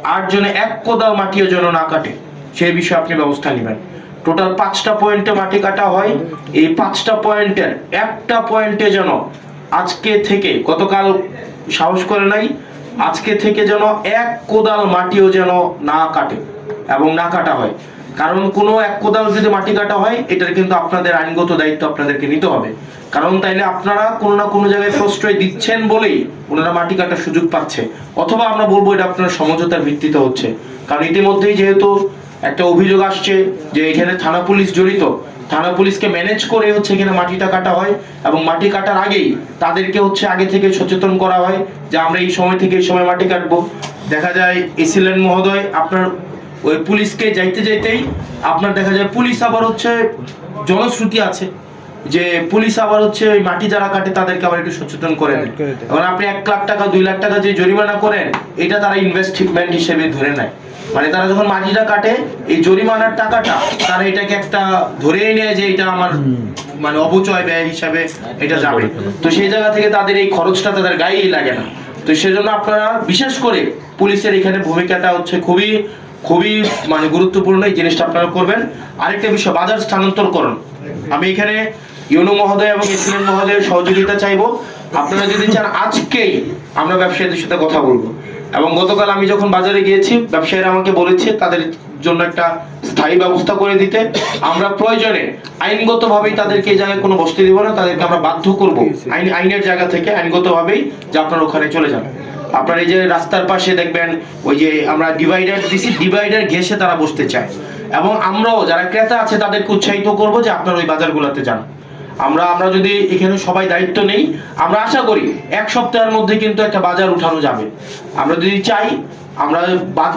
8 জনে এক কোদাল মাটিও যেন না কাটে, সেই বিষয়ে আপনি ব্যবস্থা নেবেন। টোটাল 5টা পয়েন্টে মাটি কাটা হয়। এই 5টা পয়েন্টের একটা পয়েন্টে যেন আজকে থেকে, গতকাল সাহস করে নাই, আজকে থেকে যেন এক কোদাল মাটিও যেন না কাটে এবং না কাটা হয়। কারণ কোনো এক কোদাল যদি মাটি কাটা হয়, এটার কিন্তু আপনাদের আইনগত দায়িত্ব আপনাদেরকে নিতে হবে। কারণ তাইলে আপনারা কোনো না কোনো জায়গায় প্রশ্রয় দিচ্ছেন বলেই ওনারা মাটি কাটার সুযোগ পাচ্ছে, অথবা আমরা বলবো এটা আপনার সমঝোতার ভিত্তিতে হচ্ছে। কারণ ইতিমধ্যেই যেহেতু একটা অভিযোগ আসছে যে এখানে থানা পুলিশ জড়িত, থানা পুলিশকে ম্যানেজ করে হচ্ছে এখানে মাটিটা কাটা হয়, এবং মাটি কাটার আগেই তাদেরকে হচ্ছে আগে থেকে সচেতন করা হয় যে আমরা এই সময় থেকে এই সময় মাটি কাটবো। দেখা যায় এসিলেন মহোদয় আপনার ওই পুলিশকে যাইতে যাইতেই আপনার দেখা যায় পুলিশ আবার হচ্ছে জনশ্রুতি আছে যে পুলিশ আবার হচ্ছে ওই মাটি যারা কাটে তাদেরকে আবার একটু সচেতন করে দেয়। এখন আপনি 1 লাখ টাকা 2 লাখ টাকা যে জরিমানা করেন, এটা তারা ইনভেস্টমেন্ট হিসেবে ধরে নেয়। মানে তারা যখন মাটিটা কাটে, এই জরিমানার টাকাটা তারা এটাকে একটা ধরেই নেয় যে এটা আমার মানে অপচয় ব্যয় হিসাবে এটা যাবে। তো সেই জায়গা থেকে তাদের এই খরচটা তাদের গায়েই লাগে না। তো সেজন্য আপনারা বিশেষ করে পুলিশের এখানে ভূমিকাটা হচ্ছে খুবই খুবই মানে গুরুত্বপূর্ণ, এই জিনিসটা আপনারা করবেন। আরেকটা বিষয়, বাজার স্থানান্তরকরণ। আমি এখানে ইউনো মহোদয় এবং এসিলেন মহোদয়ের সহযোগিতা চাইবো। আপনারা যদি চান আজকেই আমরা ব্যবসায়ীদের সাথে কথা বলবো, এবং গতকাল আমি যখন বাজারে গিয়েছি ব্যবসায়ীরা আমাকে বলেছে তাদের জন্য একটা স্থায়ী ব্যবস্থা করে দিতে। আমরা প্রয়োজনে আইনগতভাবেই তাদেরকে এই জায়গায় কোনো বসতে দিব না, তাদেরকে আমরা বাধ্য করব আইনের জায়গা থেকে আইনগতভাবেই যে আপনারা ওখানে চলে যান। আপনার এই যে রাস্তার পাশে দেখবেন ওই যে আমরা ডিভাইডার দিছি, ডিভাইডার ঘেঁষে তারা বসতে চায়, এবং আমরাও যারা ক্রেতা আছে তাদেরকে উৎসাহিত করব যে আপনারা ওই বাজারগুলোতে যান। আমরা যদি এখানে সবাই দায়িত্ব নেই, আমরা আশা করি 1 সপ্তাহের মধ্যে কিন্তু একটা বাজার উঠানো যাবে। আমরা যদি চাই, আমরা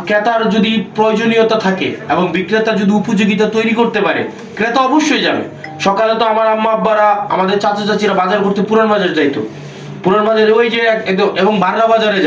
ক্রেতার যদি প্রয়োজনীয়তা থাকে এবং বিক্রেতা যদি উপযোগিতা তৈরি করতে পারে, ক্রেতা অবশ্যই যাবে। সকালে তো আমার আম্মা আব্বারা, আমাদের চাচা চাচিরা বাজার করতে পুরান বাজার যাইতো, পুরান বাজারে ওই যে একদম, এবং বাররা বাজারে